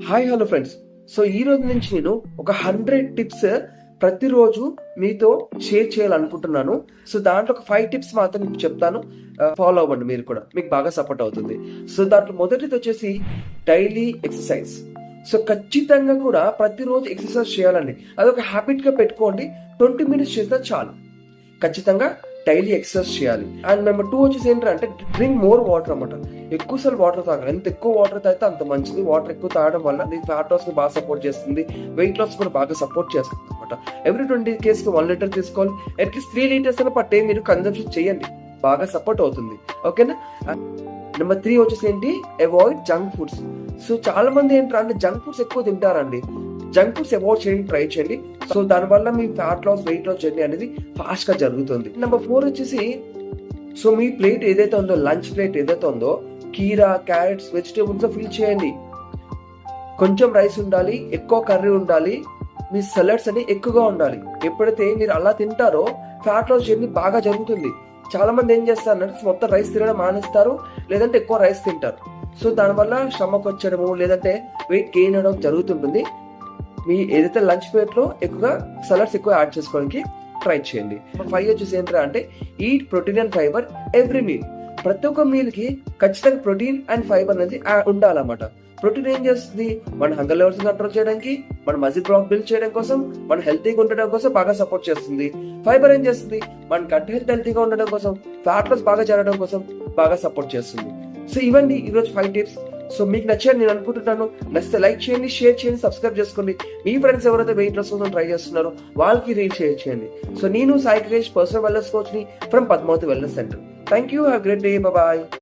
Hi hello friends. So ఈ రోజు నుంచి నేను ఒక 100 టిప్స్ ప్రతిరోజు మీతో షేర్ చేయాలనుకుంటున్నాను. సో దాంట్లో ఒక 5 టిప్స్ మాత్రం మీకు చెప్తాను. ఫాలో అవ్వండి, మీరు కూడా మీకు బాగా సపోర్ట్ అవుతుంది. సో దాంట్లో మొదటిది వచ్చేసి డైలీ ఎక్సర్సైజ్. సో ఖచ్చితంగా కూడా ప్రతిరోజు ఎక్సర్సైజ్ చేయాలండి. అదొక హ్యాబిట్ గా పెట్టుకోండి. 20 మినిట్స్ చేస్తే చాలు. ఖచ్చితంగా డైలీ ఎక్సర్సైజ్ చేయాలి. అండ్ నెంబర్ 2 వచ్చేసి ఏంటంటే డ్రింక్ మోర్ వాటర్ అనమాట. ఎక్కువసార్లు వాటర్ తాగాలి. ఎంత ఎక్కువ వాటర్ తాగితే అంత మంచిది. వాటర్ ఎక్కువ తాగడం వల్ల ఫ్యాట్ లాస్ ని బాగా సపోర్ట్ చేస్తుంది, వెయిట్ లాస్ కూడా బాగా సపోర్ట్ చేస్తుంది అనమాట. ఎవ్రీ 20 days కి 1 లీటర్ తీసుకోవాలి. అట్లీస్ట్ 3 liters అయినా పర్ డే మీరు కన్సంప్షన్ చేయండి, బాగా సపోర్ట్ అవుతుంది. ఓకేనా. నెంబర్ 3 వచ్చేసి ఏంటి, అవాయిడ్ జంక్ ఫుడ్స్. సో చాలా మంది ఏంటంటే జంక్ ఫుడ్స్ ఎక్కువ తింటారండి. జంక్ ఫుడ్స్ అవాయిడ్ చేయడానికి ట్రై చేయండి. సో దానివల్ల మీ fat loss, weight loss journey అనేది ఫాస్ట్ గా జరుగుతుంది. నెంబర్ 4 వచ్చేసి, సో మీ ప్లేట్ ఏదైతే ఉందో, లంచ్ ప్లేట్ ఏదైతే ఉందో, కీరా, క్యారెట్స్, వెజిటేబుల్స్ ఫిల్ చేయండి. కొంచెం రైస్ ఉండాలి, ఎక్కువ కర్రీ ఉండాలి, మీ సలాడ్స్ అని ఎక్కువగా ఉండాలి. ఎప్పుడైతే మీరు అలా తింటారో ఫ్యాట్ లాస్ జర్నీ బాగా జరుగుతుంది. చాలా మంది ఏం చేస్తారంటే మొత్తం రైస్ తినడం మానేస్తారు, లేదంటే ఎక్కువ రైస్ తింటారు. సో దానివల్ల స్టమక్ వచ్చడము, లేదంటే వెయిట్ గెయిన్ అవడం జరుగుతుంటుంది. మీ ఏదైతే లంచ్ ప్లేట్ లో ఎక్కువగా సలాడ్స్ ఎక్కువ యాడ్ చేసుకోవడానికి ట్రై చేయండి. 5 వచ్చేసి ఏంటంటే అంటే eat protein and fibre every meal. ప్రతి ఒక్క మీల్ కి ఖచ్చితంగా ప్రోటీన్ అండ్ ఫైబర్ అనేది ఉండాలన్నమాట. ప్రోటీన్ ఏం చేస్తుంది, మన హంగర్ లెవెల్స్ కంట్రోల్ చేయడానికి, మన మజిల్ బ్లాక్ బిల్డ్ చేయడం కోసం, మన హెల్తీగా ఉండడం కోసం బాగా సపోర్ట్ చేస్తుంది. ఫైబర్ ఏం చేస్తుంది, మన గట్ హెల్తీగా ఉండడం కోసం, ఫ్యాట్ లాస్ బాగా జరగడం కోసం బాగా సపోర్ట్ చేస్తుంది. సో ఇవన్నీ ఈరోజు 5 టిప్స్. సో మీకు నచ్చాయని నేను అనుకుంటున్నాను. నచ్చితే లైక్ చేయండి, షేర్ చేయండి, సబ్స్క్రైబ్ చేసుకోండి. మీ ఫ్రెండ్స్ ఎవరైతే వెయిట్ లాస్ కోసం ట్రై చేస్తున్నారో వాళ్ళకి రీచ్ షేర్ చేయండి. సో నేను Sai Krish, personal wellness coach ని from Padmavati wellness centre. Thank you. Have great day. Bye.